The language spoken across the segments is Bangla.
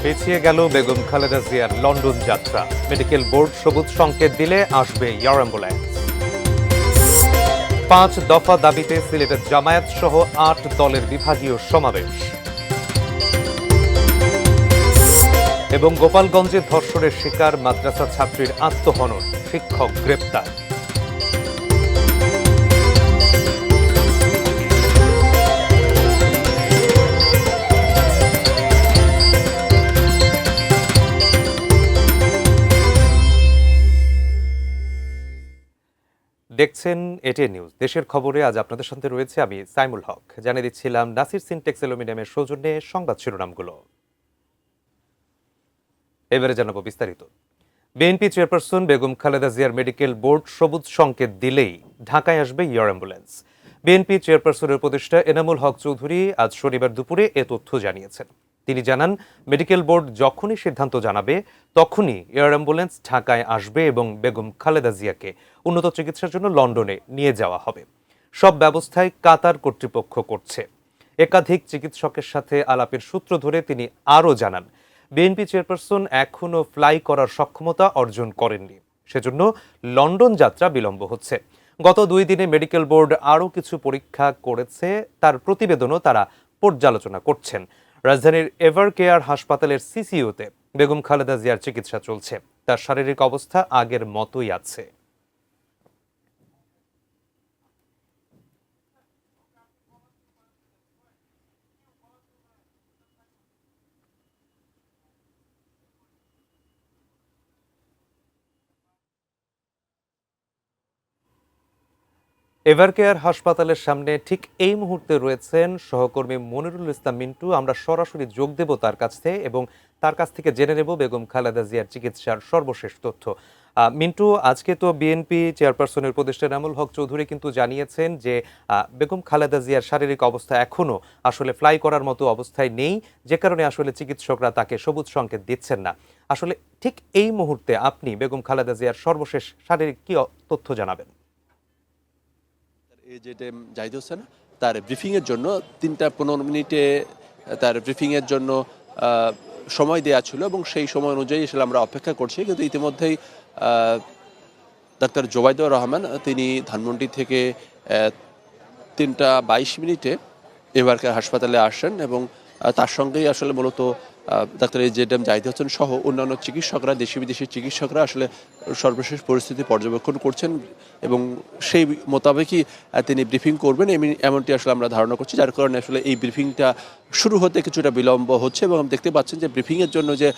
পিছিয়ে গেল বেগম খালেদা জিয়ার লন্ডন যাত্রা। মেডিকেল বোর্ড সবুজ সংকেত দিলে আসবে এয়ার অ্যাম্বুলেন্স। 5 দফা দাবিতে সিলেটের জামায়াত সহ 8 দলের বিভাগীয় সমাবেশ। এবং গোপালগঞ্জে ধর্ষণের শিকার মাদ্রাসা ছাত্রীর আত্মহনন, শিক্ষক গ্রেপ্তার। দেখছেন এটিএন নিউজ। দেশের খবরে আজ আপনাদের সাথে রয়েছে আমি সাইমুল হক। জানিয়ে দিচ্ছিলাম নাসির সিনটেক্স অ্যালুমিনিয়ামের সৌজন্যে সংবাদ শিরোনামগুলো। এবারে জানাবো বিস্তারিত। বিএনপি চেয়ারপারসন বেগম খালেদা জিয়ার মেডিকেল বোর্ড সবুজ সংকেত দিলেই ঢাকায় আসবে এয়ার অ্যাম্বুলেন্স। বিএনপি চেয়ারপারসনের উপদেষ্টা এনামুল হক চৌধুরী আজ শনিবার দুপুরে এ তথ্য জানিয়েছেন। তিনি জানান, মেডিকেল বোর্ড যখনই সিদ্ধান্ত জানাবে তখনই এয়ার অ্যাম্বুলেন্স ঢাকায় আসবে এবং বেগম খালেদা জিয়াকে উন্নত চিকিৎসার জন্য লন্ডনে নিয়ে যাওয়া হবে। সব ব্যবস্থায় কাতার কর্তৃপক্ষ করছে। একাধিক চিকিৎসকের সাথে আলাপের সূত্র ধরে তিনি আরও জানান, বিএনপি চেয়ারপারসন এখনও ফ্লাই করার সক্ষমতা অর্জন করেননি, সেজন্য লন্ডন যাত্রা বিলম্ব হচ্ছে। গত 2 দিনে মেডিকেল বোর্ড আরও কিছু পরীক্ষা করেছে, তার প্রতিবেদনও তারা পর্যালোচনা করছেন। রাজধানীর এভার কেয়ার হাসপাতালের সিসিইউতে বেগম খালেদা জিয়ার চিকিৎসা চলছে। তার শারীরিক অবস্থা আগের মতোই আছে। এভারকেয়ার হাসপাতালের সামনে ঠিক এই মুহূর্তে রয়েছেন সহকর্মী মনিরুল ইসলাম মিন্টু। আমরা সরাসরি যোগ দেব তার কাছ থেকে এবং তার কাছ থেকে জেনে নেব বেগম খালেদা জিয়ার চিকিৎসার সর্বশেষ তথ্য। মিন্টু, আজকে তো বিএনপি চেয়ারপারসনের উপদেষ্টা এনামুল হক চৌধুরী কিন্তু জানিয়েছেন যে বেগম খালেদা জিয়ার শারীরিক অবস্থা এখনো আসলে ফ্লাই করার মতো অবস্থায় নেই, যে কারণে আসলে চিকিৎসকরা তাকে সবুজ সংকেত দিচ্ছেন না। আসলে ঠিক এই মুহূর্তে আপনি বেগম খালেদা জিয়ার সর্বশেষ শারীরিক কি তথ্য জানাবেন? এজেডএম জাহিদ হোসেন তার ব্রিফিংয়ের জন্য 3টা 15 মিনিটে তার ব্রিফিংয়ের জন্য সময় দেওয়া ছিল এবং সেই সময় অনুযায়ী আসলে আমরা অপেক্ষা করছি। কিন্তু ইতিমধ্যেই ডাক্তার জোবাইদুর রহমান তিনি ধানমন্ডি থেকে 3টা 22 মিনিটে এবারকার হাসপাতালে আসেন এবং তার সঙ্গেই আসলে মূলত ডাক্তার এজেডএম জাহিদ হোসেন সহ অন্যান্য চিকিৎসকরা, দেশি বিদেশি চিকিৎসকরা আসলে সর্বশেষ পরিস্থিতি পর্যবেক্ষণ করছেন এবং সেই মোতাবেকই তিনি ব্রিফিং করবেন এমনটি আসলে আমরা ধারণা করছি, যার কারণে আসলে এই ব্রিফিংটা শুরু হতে কিছুটা বিলম্ব হচ্ছে। এবং দেখতে পাচ্ছেন যে ব্রিফিংয়ের জন্য যে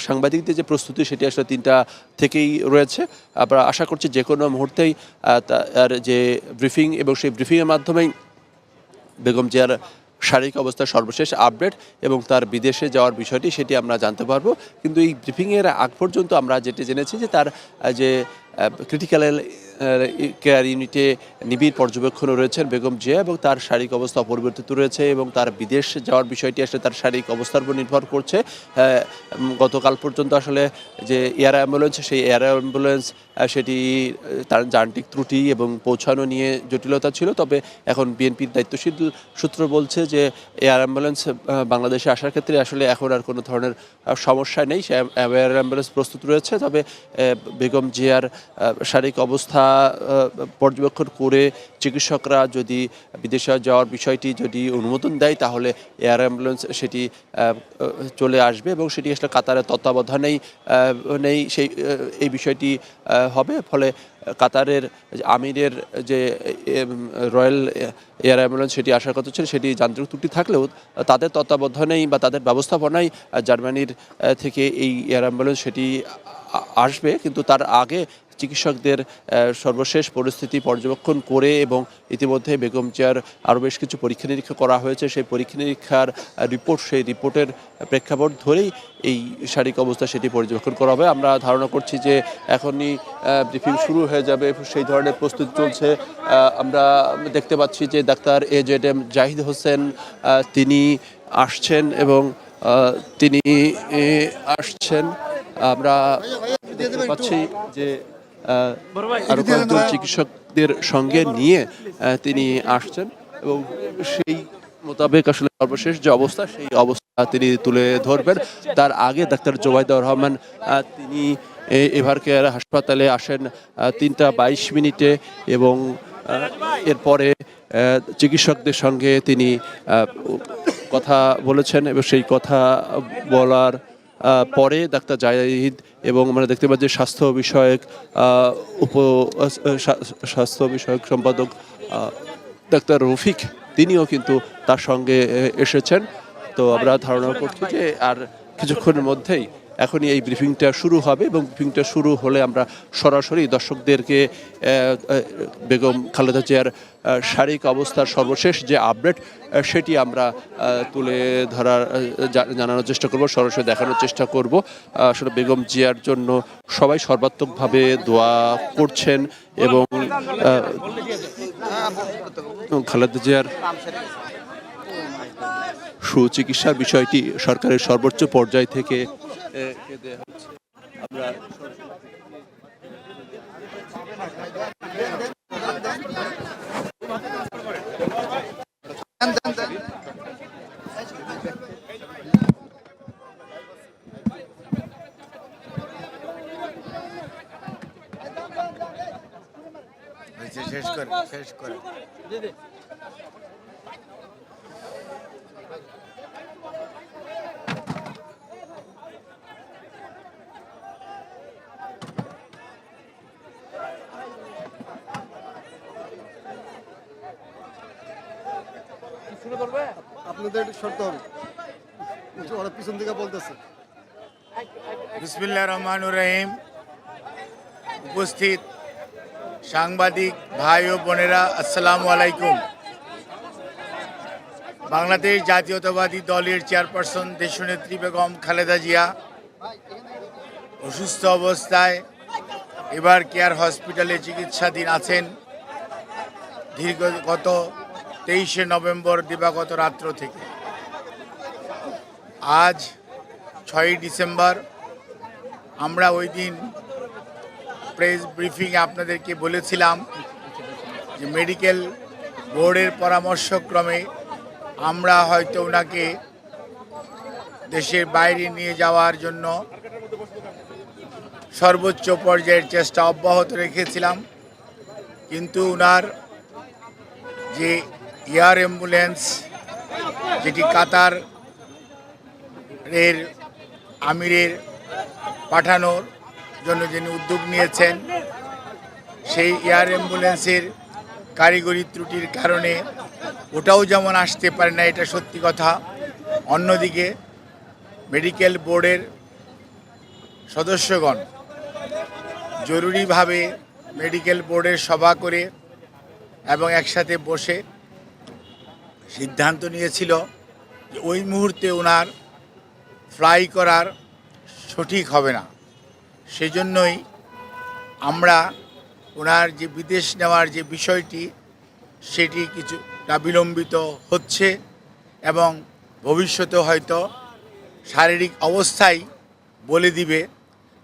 সাংবাদিকদের যে প্রস্তুতি সেটি আসলে 3টা থেকেই রয়েছে। আমরা আশা করছি যে কোনো মুহূর্তেই তার যে ব্রিফিং এবং সেই ব্রিফিংয়ের মাধ্যমেই বেগম জিয়ার শারীরিক অবস্থার সর্বশেষ আপডেট এবং তার বিদেশে যাওয়ার বিষয়টি সেটি আমরা জানতে পারবো। কিন্তু এই ব্রিফিংয়ের আগ পর্যন্ত আমরা যেটি জেনেছি যে তার যে ক্রিটিক্যাল কেয়ার ইউনিটে নিবিড় পর্যবেক্ষণে রয়েছেন বেগম জিয়া এবং তার শারীরিক অবস্থা অপরিবর্তিত রয়েছে এবং তার বিদেশ যাওয়ার বিষয়টি আসলে তার শারীরিক অবস্থার উপর নির্ভর করছে। গতকাল পর্যন্ত আসলে যে এয়ার অ্যাম্বুলেন্স, সেই এয়ার অ্যাম্বুলেন্স সেটি তার যান্ত্রিক ত্রুটি এবং পৌঁছানো নিয়ে জটিলতা ছিল। তবে এখন বিএনপির দায়িত্বশীল সূত্র বলছে যে এয়ার অ্যাম্বুলেন্স বাংলাদেশে আসার ক্ষেত্রে আসলে এখন আর কোনো ধরনের সমস্যা নেই, সে এয়ার অ্যাম্বুলেন্স প্রস্তুত রয়েছে। তবে বেগম জিয়ার শারীরিক অবস্থা পর্যবেক্ষণ করে চিকিৎসকরা যদি বিদেশে যাওয়ার বিষয়টি যদি অনুমোদন দেয় তাহলে এয়ার অ্যাম্বুলেন্স সেটি চলে আসবে এবং সেটি আসলে কাতারের তত্ত্বাবধানেই এই বিষয়টি হবে। ফলে কাতারের আমিরের যে রয়্যাল এয়ার অ্যাম্বুলেন্স সেটি আসার কথা ছিল, সেটি যান্ত্রিক ত্রুটি থাকলেও তাদের তত্ত্বাবধানেই বা তাদের ব্যবস্থাপনায় জার্মানির থেকে এই এয়ার অ্যাম্বুলেন্স সেটি আসবে। কিন্তু তার আগে চিকিৎসকদের সর্বশেষ পরিস্থিতি পর্যবেক্ষণ করে এবং ইতিমধ্যে বেগম জিয়ার আরও বেশ কিছু পরীক্ষা নিরীক্ষা করা হয়েছে, সেই পরীক্ষা নিরীক্ষার রিপোর্ট, সেই রিপোর্টের প্রেক্ষাপট ধরেই এই শারীরিক অবস্থা সেটি পর্যবেক্ষণ করা হবে। আমরা ধারণা করছি যে এখনই ব্রিফিং শুরু হয়ে যাবে, সেই ধরনের প্রস্তুতি চলছে। আমরা দেখতে পাচ্ছি যে ডাক্তার এজেডএম জাহিদ হোসেন তিনি আসছেন এবং তিনি আসছেন। আমরা দেখতে পাচ্ছি যে আরো কয়েকজন চিকিৎসকদের সঙ্গে নিয়ে তিনি আসছেন এবং সেই মোতাবেক আসলে সর্বশেষ যে অবস্থা সেই অবস্থা তিনি তুলে ধরবেন। তার আগে ডাক্তার জোবাইদুর রহমান তিনি এভার কেয়ার হাসপাতালে আসেন 3:22 এবং এরপরে চিকিৎসকদের সঙ্গে তিনি কথা বলেছেন এবং সেই কথা বলার পরে ডাক্তার জাহিদ এবং আমরা দেখতে পাচ্ছি স্বাস্থ্য বিষয়ক সম্পাদক ডাক্তার রফিক তিনিও কিন্তু তার সঙ্গে এসেছেন। তো আমরা ধারণা করছি যে আর কিছুক্ষণের মধ্যেই এখনই এই ব্রিফিংটা শুরু হবে এবং ব্রিফিংটা শুরু হলে আমরা সরাসরি দর্শকদেরকে বেগম খালেদা জিয়ার শারীরিক অবস্থার সর্বশেষ যে আপডেট সেটি আমরা তুলে ধরার জানানোর চেষ্টা করব, সরাসরি দেখানোর চেষ্টা করব। আসলে বেগম জিয়ার জন্য সবাই সর্বাত্মকভাবে দোয়া করছেন এবং খালেদা জিয়ার সুচিকিৎসার বিষয়টি সরকারের সর্বোচ্চ পর্যায় থেকে আমরা শেষ করে আপনাদের শর্ত হবে, ওরা পিছন থেকে বলতেছে। বিসমিল্লাহির রহমানির রহিম। উপস্থিত সাংবাদিক ভাই ও বোনেরা, আসসালামু আলাইকুম। বাংলাদেশ জাতীয়তাবাদী দলের চেয়ারপারসন দেশনেত্রী বেগম খালেদা জিয়া অসুস্থ অবস্থায় এভার কেয়ার হসপিটালে চিকিৎসাধীন আছেন গত 23শে নভেম্বর দিবাগত রাত্র থেকে। আজ 6ই ডিসেম্বর আমরা ওই দিন প্রেস ব্রিফিংয়ে আপনাদেরকে বলেছিলাম যে মেডিকেল বোর্ডের পরামর্শক্রমে আমরা হয়তো ওনাকে দেশের বাইরে নিয়ে যাওয়ার জন্য সর্বোচ্চ পর্যায়ের চেষ্টা অব্যাহত রেখেছিলাম, কিন্তু ওনার যে এয়ার অ্যাম্বুলেন্স যেটি কাতার আমিরের পাঠানোর জন্য যিনি উদ্যোগ নিয়েছেন, সেই এয়ার অ্যাম্বুলেন্সের কারিগরি ত্রুটির কারণে ওটাও যেমন আসতে পারে না, এটা সত্যি কথা। অন্যদিকে মেডিকেল বোর্ডের সদস্যগণ জরুরিভাবে মেডিকেল বোর্ডের সভা করে এবং একসাথে বসে সিদ্ধান্ত নিয়েছিল যে ওই মুহূর্তে ওনার ফ্লাই করার সঠিক হবে না। সেজন্যই আমরা ওনার যে বিদেশ নেওয়ার যে বিষয়টি সেটি কিছুটা বিলম্বিত হচ্ছে এবং ভবিষ্যতে হয়তো শারীরিক অবস্থাই বলে দিবে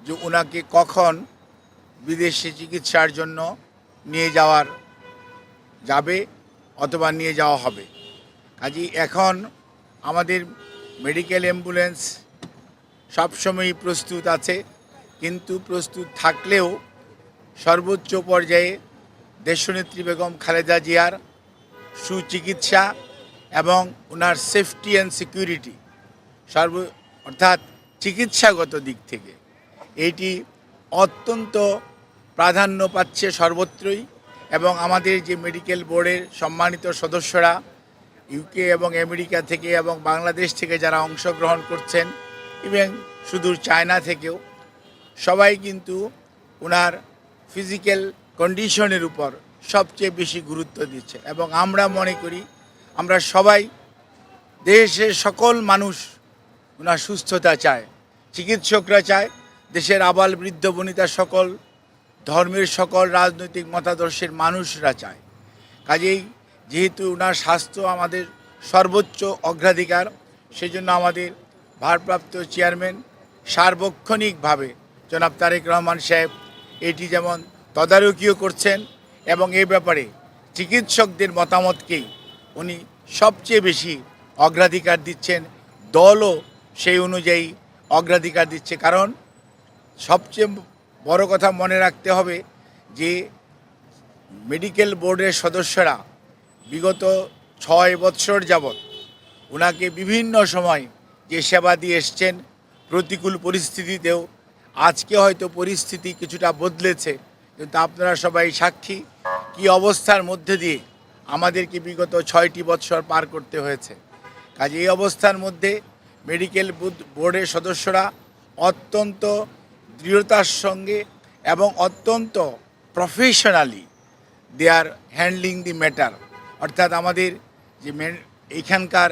যে ওনাকে কখন বিদেশে চিকিৎসার জন্য নিয়ে যাবে অথবা নিয়ে যাওয়া হবে। কাজেই এখন আমাদের মেডিকেল অ্যাম্বুলেন্স সবসময়ই প্রস্তুত আছে, কিন্তু প্রস্তুত থাকলেও সর্বোচ্চ পর্যায়ে দেশনেত্রী বেগম খালেদা জিয়ার সুচিকিৎসা এবং ওনার সেফটি অ্যান্ড সিকিউরিটি অর্থাৎ চিকিৎসাগত দিক থেকে এটি অত্যন্ত প্রাধান্য পাচ্ছে সর্বত্রই। এবং আমাদের যে মেডিকেল বোর্ডের সম্মানিত সদস্যরা ইউকে এবং আমেরিকা থেকে এবং বাংলাদেশ থেকে যারা অংশগ্রহণ করছেন, এবং সুদূর চায়না থেকেও সবাই কিন্তু ওনার ফিজিক্যাল কন্ডিশনের উপর সবচেয়ে বেশি গুরুত্ব দিচ্ছে। এবং আমরা মনে করি আমরা সবাই, দেশের সকল মানুষ ওনার সুস্থতা চায়, চিকিৎসকরা চায়, দেশের আবাল বৃদ্ধ বনিতা সকল ধর্মের সকল রাজনৈতিক মতাদর্শের মানুষরা চায়। কাজেই যেহেতু ওনার স্বাস্থ্য আমাদের সর্বোচ্চ অগ্রাধিকার, সেজন্য আমাদের ভারপ্রাপ্ত চেয়ারম্যান সার্বক্ষণিকভাবে জনাব তারেক রহমান সাহেব এটি যেমন তদারকিও করছেন এবং এ ব্যাপারে চিকিৎসকদের মতামতকেই উনি সবচেয়ে বেশি অগ্রাধিকার দিচ্ছেন, দলও সেই অনুযায়ী অগ্রাধিকার দিচ্ছে। কারণ সবচেয়ে বড় কথা মনে রাখতে হবে যে মেডিকেল বোর্ডের সদস্যরা বিগত 6 বৎসর যাবৎ ওনাকে বিভিন্ন সময় যে সেবা দিয়ে এসছেন, প্রতিকূল পরিস্থিতিতেও, আজকে হয়তো পরিস্থিতি কিছুটা বদলেছে, কিন্তু আপনারা সবাই সাক্ষী কী অবস্থার মধ্যে দিয়ে আমাদেরকে বিগত 6টি বৎসর পার করতে হয়েছে। কাজে এই অবস্থার মধ্যে মেডিকেল বোর্ডের সদস্যরা অত্যন্ত দৃঢ়তার সঙ্গে এবং অত্যন্ত professionally they are handling the matter. অর্থাৎ আমাদের যে এইখানকার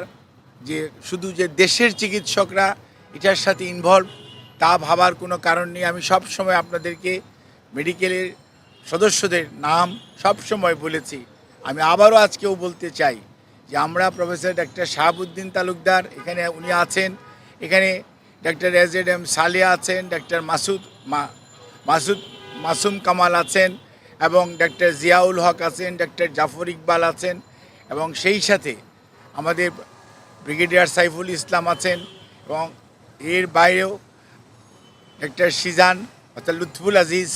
যে শুধু যে দেশের চিকিৎসকরা এটার সাথে ইনভলভ তা ভাবার কোনো কারণ নেই। আমি সব সময় আপনাদেরকে মেডিকেলের সদস্যদের নাম সব সময় বলেছি, আমি আবারও আজকেও বলতে চাই যে আমরা প্রফেসর ডাক্তার শাহাবুদ্দিন তালুকদার এখানে উনি আছেন, এখানে ডাক্তার এজেডএম সালেহা আছেন, ডাক্তার মাসুম কামাল আছেন, এবং ডাক্তার জিয়াউল হক আছেন, ডাক্তার জাফর ইকবাল আছেন, এবং সেই সাথে আমাদের ব্রিগেডিয়ার সাইফুল ইসলাম আছেন, এবং এর বাইরেও ডাক্তার সিজান অর্থাৎ লুৎফুল আজিজ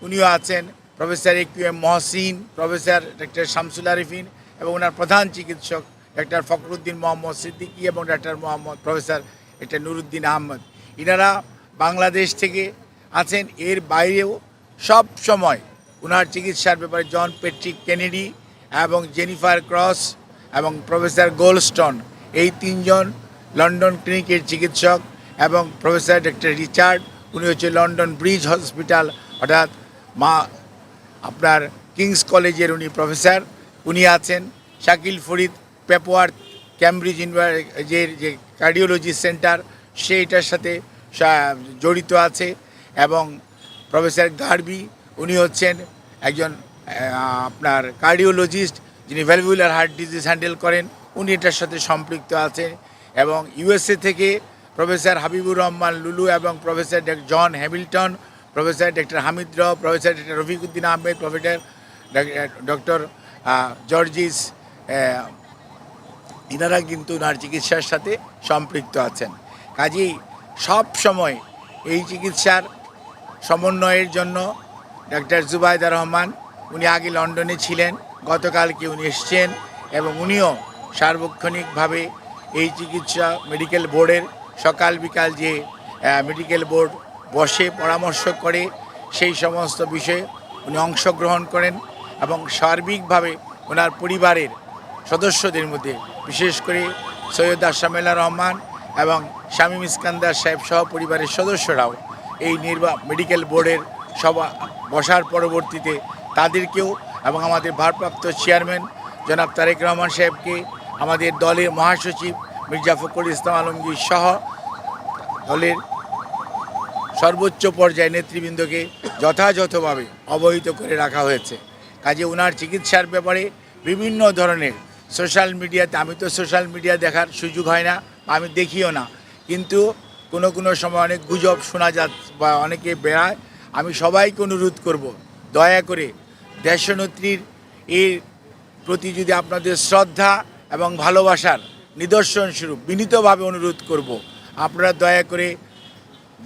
উনিও আছেন, professor AQM Mohsin, professor doctor Shamsul Arefin এবং ওনার প্রধান চিকিৎসক ডাক্তার ফখরুদ্দিন মোহাম্মদ সিদ্দিকী এবং doctor professor doctor Nuruddin Ahmed, ইনারা বাংলাদেশ থেকে আছেন। এর বাইরেও সব সময় ওনার চিকিৎসার ব্যাপারে জন পেট্রিক কেনেডি এবং জেনিফার ক্রস এবং প্রফেসর গোল্ডস্টোন, এই তিনজন লন্ডন ক্লিনিকের চিকিৎসক, এবং প্রফেসর ডাক্তার রিচার্ড, উনি হচ্ছে লন্ডন ব্রিজ হসপিটাল অর্থাৎ আপনার কিংস কলেজের উনি প্রফেসর, উনি আছেন। শাকিল ফরিদ পেপোয়ার ক্যামব্রিজ ইউনিভার্সিটির যে কার্ডিওলজি সেন্টার সেইটার সাথে জড়িত আছে, এবং প্রফেসর গার্বি উনি হচ্ছেন একজন আপনার কার্ডিওলজিস্ট যিনি ভ্যালভুলার হার্ট ডিজিজ হ্যান্ডেল করেন, উনি এটার সাথে সম্পৃক্ত আছেন। এবং ইউএসএ থেকে প্রফেসর হাবিবুর রহমান লুলু এবং professor John Hamilton, professor doctor Hamid র, professor doctor Rafiquddin Ahmed, professor doctor Jorjis, ইনারা কিন্তু ওনার চিকিৎসার সাথে সম্পৃক্ত আছেন। কাজেই সব সময় এই চিকিৎসার সমন্বয়ের জন্য ডাক্তার জুবাইদা রহমান উনি আগে লন্ডনে ছিলেন, গতকালকে উনি এসছেন, এবং উনিও সার্বক্ষণিকভাবে এই চিকিৎসা মেডিকেল বোর্ডের সকাল বিকাল যে মেডিকেল বোর্ড বসে পরামর্শ করে সেই সমস্ত বিষয়ে উনি অংশগ্রহণ করেন, এবং সার্বিকভাবে ওনার পরিবারের সদস্যদের মধ্যে বিশেষ করে সৈয়দ আশামেলা রহমান এবং শামীম ইস্কান্দার সাহেব সহ পরিবারের সদস্যরাও এই মেডিকেল বোর্ডের সভা বসার পরবর্তীতে তাদেরকেও এবং আমাদের ভারপ্রাপ্ত চেয়ারম্যান জনাব তারেক রহমান সাহেবকে, আমাদের দলের মহাসচিব মির্জা ফখরুল ইসলাম আলমগীর সহ দলের সর্বোচ্চ পর্যায়ে নেতৃবৃন্দকে যথাযথভাবে অবহিত করে রাখা হয়েছে। কাজে ওনার চিকিৎসার ব্যাপারে বিভিন্ন ধরনের সোশ্যাল মিডিয়াতে, আমি তো সোশ্যাল মিডিয়া দেখার সুযোগ হয় না, আমি দেখিও না, কিন্তু কোনো সময় অনেক গুজব শোনা যাচ্ছে বা অনেকে বেড়ায়। আমি সবাইকে অনুরোধ করব, দয়া করে দেশনেত্রীর এর প্রতি যদি আপনাদের শ্রদ্ধা এবং ভালোবাসার নিদর্শন স্বরূপ বিনীতভাবে অনুরোধ করব, আপনারা দয়া করে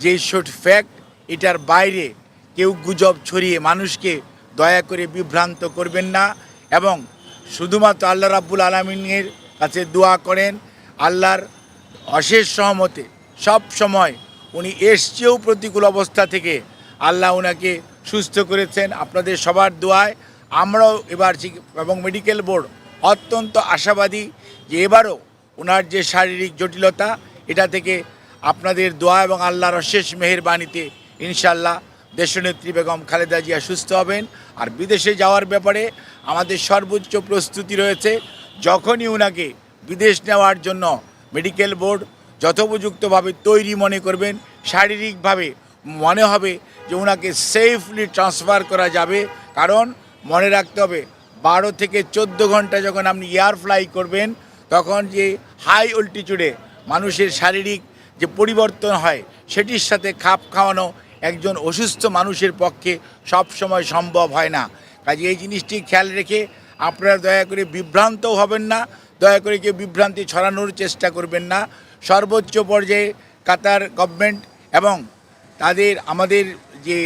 যে শর্ট ফ্যাক্ট এটার বাইরে কেউ গুজব ছড়িয়ে মানুষকে দয়া করে বিভ্রান্ত করবেন না, এবং শুধুমাত্র আল্লাহ রাব্বুল আলামিনের কাছে দোয়া করেন আল্লাহর অশেষ সহমতে সব সময় উনি এসছেও প্রতিকূল অবস্থা থেকে আল্লাহ ওনাকে সুস্থ করেছেন। আপনাদের সবার দোয়ায় আমরাও এবার এবং মেডিকেল বোর্ড অত্যন্ত আশাবাদী যে এবারও ওনার যে শারীরিক জটিলতা এটা থেকে আপনাদের দোয়া এবং আল্লাহর অশেষ মেহেরবানিতে ইনশাল্লাহ দেশনেত্রী বেগম খালেদা জিয়া সুস্থ হবেন। আর বিদেশে যাওয়ার ব্যাপারে আমাদের সর্বোচ্চ প্রস্তুতি রয়েছে। যখনই ওনাকে বিদেশ নেওয়ার জন্য মেডিকেল বোর্ড যথোপযুক্তভাবে তৈরি মনে করবেন, শারীরিকভাবে মনে হবে যে ওনাকে সেফলি ট্রান্সফার করা যাবে, কারণ মনে রাখতে হবে 12 থেকে 14 ঘন্টা যখন আপনি এয়ার ফ্লাই করবেন তখন যে হাই অল্টিটিউডে মানুষের শারীরিক যে পরিবর্তন হয় সেটির সাথে খাপ খাওয়ানো একজন অসুস্থ মানুষের পক্ষে সব সময় সম্ভব হয় না। কাজে এই জিনিসটি খেয়াল রেখে আপনারা দয়া করে বিভ্রান্তও হবেন না, দয়া করে কেউ বিভ্রান্তি ছড়ানোর চেষ্টা করবেন না। সর্বোচ্চ পর্যায়ে কাতার গভর্নমেন্ট এবং আমাদের যে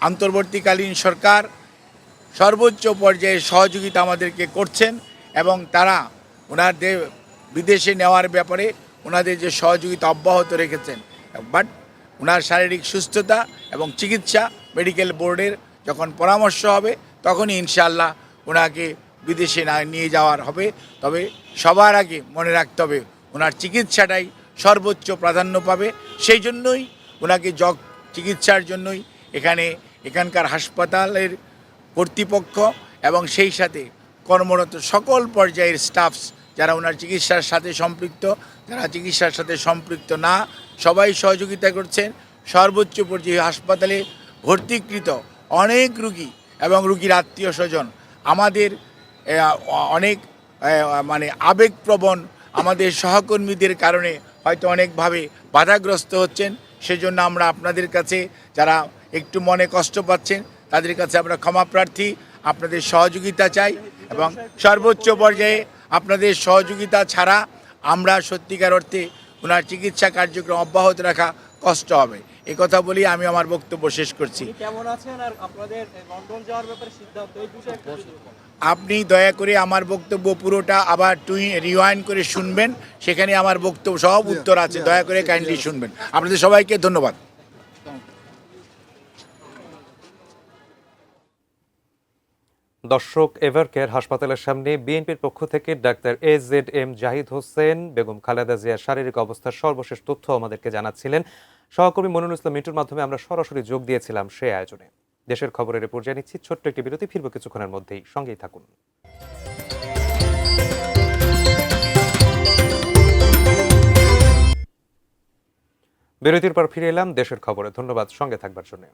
অন্তর্বর্তীকালীন সরকার সর্বোচ্চ পর্যায়ে সহযোগিতা আমাদেরকে করছেন এবং তারা ওনাদের বিদেশে নেওয়ার ব্যাপারে ওনাদের যে সহযোগিতা অব্যাহত রেখেছেন। বাট ওনার শারীরিক সুস্থতা এবং চিকিৎসা মেডিকেল বোর্ডের যখন পরামর্শ হবে তখনই ইনশাআল্লাহ ওনাকে বিদেশে নিয়ে যাওয়ার হবে। তবে সবার আগে মনে রাখতে হবে ওনার চিকিৎসাটাই সর্বোচ্চ প্রাধান্য পাবে। সেই জন্যই ওনাকে চিকিৎসার জন্যই এখানকার হাসপাতালের কর্তৃপক্ষ এবং সেই সাথে কর্মরত সকল পর্যায়ের স্টাফস যারা ওনার চিকিৎসার সাথে সম্পৃক্ত, যারা চিকিৎসার সাথে সম্পৃক্ত না, সবাই সহযোগিতা করছেন। সর্বোচ্চ পর্যায়ে হাসপাতালে ভর্তিকৃত অনেক রুগী এবং রুগীর আত্মীয় স্বজন আমাদের অনেক আবেগপ্রবণ আমাদের সহকর্মীদের কারণে হয়তো অনেকভাবে বাধাগ্রস্ত হচ্ছেন। সেজন্য আমরা আপনাদের কাছে যারা একটু মনে কষ্ট পাচ্ছেন তাদের কাছে আমরা ক্ষমা প্রার্থী, আপনাদের সহযোগিতা চাই এবং সর্বোচ্চ পর্যায়ে আপনাদের সহযোগিতা ছাড়া আমরা সত্যিকার অর্থে ওনার চিকিৎসা কার্যক্রম অব্যাহত রাখা কষ্ট হবে। এই কথা বলি আমি আমার বক্তব্য শেষ করছি। কেমন আছেন আর আপনাদের লন্ডন যাওয়ার ব্যাপারে সিদ্ধান্ত এই বিষয়ে একটু আপনি দয়া করে আমার বক্তব্য পুরোটা আবার রিওয়াইন্ড করে শুনবেন, সেখানে আমার বক্তব্য সব উত্তর আছে, দয়া করে কাইন্ডলি শুনবেন। আপনাদের সবাইকে ধন্যবাদ। দর্শক, এভারকেয়ার হাসপাতালের সামনে বিএনপির পক্ষ থেকে ডাক্তার AZM জাহিদ হোসেন বেগম খালেদা জিয়ার শারীরিক অবস্থার সর্বশেষ তথ্য আমাদেরকে জানাচ্ছিলেন। সহকর্মী মনিরুল ইসলাম মিন্টুর মাধ্যমে আমরা সরাসরি যোগ দিয়েছিলাম সেই আয়োজনে। দেশের খবরের পর্যায়ে নিচ্ছি ছোট্ট একটি বিরতি, ফিরবো কিছুক্ষণের মধ্যেই, সঙ্গেই থাকুন। বিরতির পর ফিরে এলাম দেশের খবরে, ধন্যবাদ সঙ্গে থাকবার জন্য।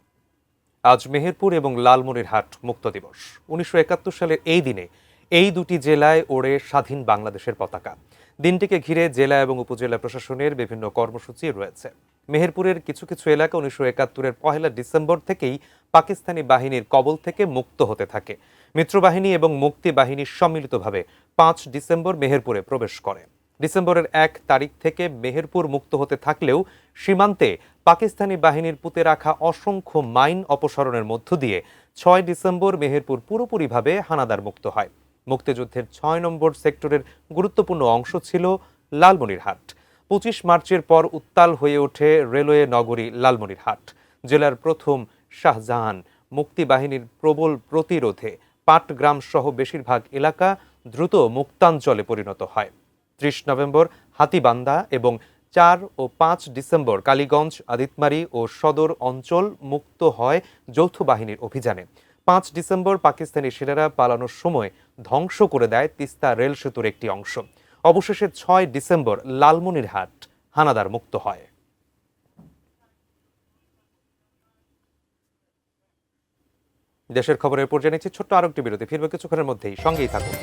আজ মেহেরপুর এবং লালমনিরহাট মুক্ত দিবস। 1971 সালের এই দিনে এই দুটি জেলায় ওড়ে স্বাধীন বাংলাদেশের পতাকা। দিনটিকে ঘিরে জেলা এবং উপজেলা প্রশাসনের বিভিন্ন কর্মসূচি রয়েছে। মেহেরপুরের কিছু কিছু এলাকা 1971-এর 1 ডিসেম্বর থেকেই পাকিস্তানি বাহিনীর কবল থেকে মুক্ত হতে থাকে। মিত্রবাহিনী এবং মুক্তি বাহিনী সম্মিলিতভাবে 5 ডিসেম্বর মেহেরপুরে প্রবেশ করে। ডিসেম্বরের 1 তারিখ থেকে মেহেরপুর মুক্ত হতে থাকলেও সীমান্তে পাকিস্তানি বাহিনীর পুঁতে রাখা অসংখ্য মাইন অপসারণের মধ্য দিয়ে 6 ডিসেম্বর মেহেরপুর পুরোপুরিভাবে হানাদার মুক্ত হয়। মুক্তিযুদ্ধের 6 নম্বর সেক্টরের গুরুত্বপূর্ণ অংশ ছিল লালমনিরহাট। 25 মার্চের পর উত্তাল হয়ে ওঠে রেলওয়ে নগরী লালমনিরহাট। জেলার প্রথম শাহজাহান মুক্তি বাহিনীর প্রবল প্রতিরোধে পাটগ্রাম সহ বেশিরভাগ এলাকা দ্রুত মুক্তাঞ্চলে পরিণত হয়। 30 নভেম্বর হাতীবান্ধা এবং 4 ও 5 ডিসেম্বর কালীগঞ্জ, আদিতমারি ও সদর অঞ্চল মুক্ত হয় যৌথ বাহিনীর অভিযানে। 5 ডিসেম্বর পাকিস্তানি সেনারা পালানোর সময় ধ্বংস করে দেয় তিস্তা রেল সেতুর একটি অংশ। অবশেষে 6 ডিসেম্বর লালমনিরহাট হানাদার মুক্ত হয়। দেশের খবরের পর্যায়ে নিচ্ছি ছোট্ট আরেকটি বিরতি, ফিরবে কিছুক্ষণের মধ্যেই, সঙ্গেই থাকুন।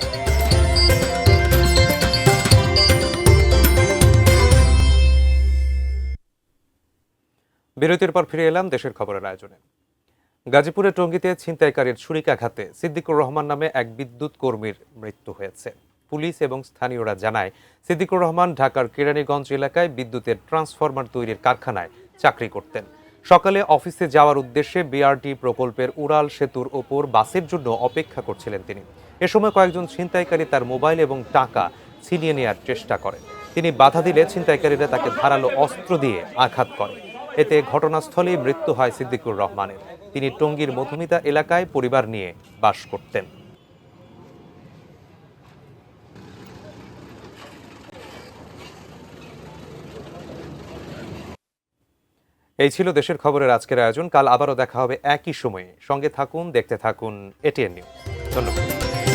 বিরতির পর ফিরে এলাম দেশের খবরের আয়োজনে। গাজীপুরের টঙ্গীতে ছিনতাইকারীর ছুরিকাঘাতে সিদ্দিকুর রহমান নামে এক বিদ্যুৎ কর্মীর মৃত্যু হয়েছে। পুলিশ এবং স্থানীয়রা জানায়, সিদ্দিকুর রহমান ঢাকার কেরানীগঞ্জ এলাকায় বিদ্যুতের ট্রান্সফরমার তৈরির কারখানায় চাকরি করতেন। সকালে অফিসে যাওয়ার উদ্দেশ্যে বিআরটি প্রকল্পের উড়াল সেতুর ওপর বাসের জন্য অপেক্ষা করছিলেন তিনি। এ সময় কয়েকজন ছিনতাইকারী তার মোবাইল এবং টাকা ছিনিয়ে নেওয়ার চেষ্টা করেন। তিনি বাধা দিলে ছিনতাইকারীরা তাকে ধারালো অস্ত্র দিয়ে আঘাত করে। এতে ঘটনাস্থলেই মৃত্যু হয় সিদ্দিকুর রহমানের। তিনি টঙ্গীর মধুমিতা এলাকায় পরিবার নিয়ে বাস করতেন। এই ছিল দেশের খবরের আজকের আয়োজন। কাল আবারও দেখা হবে একই সময়ে। সঙ্গে থাকুন, দেখতে থাকুন এটিএন নিউজ। ধন্যবাদ।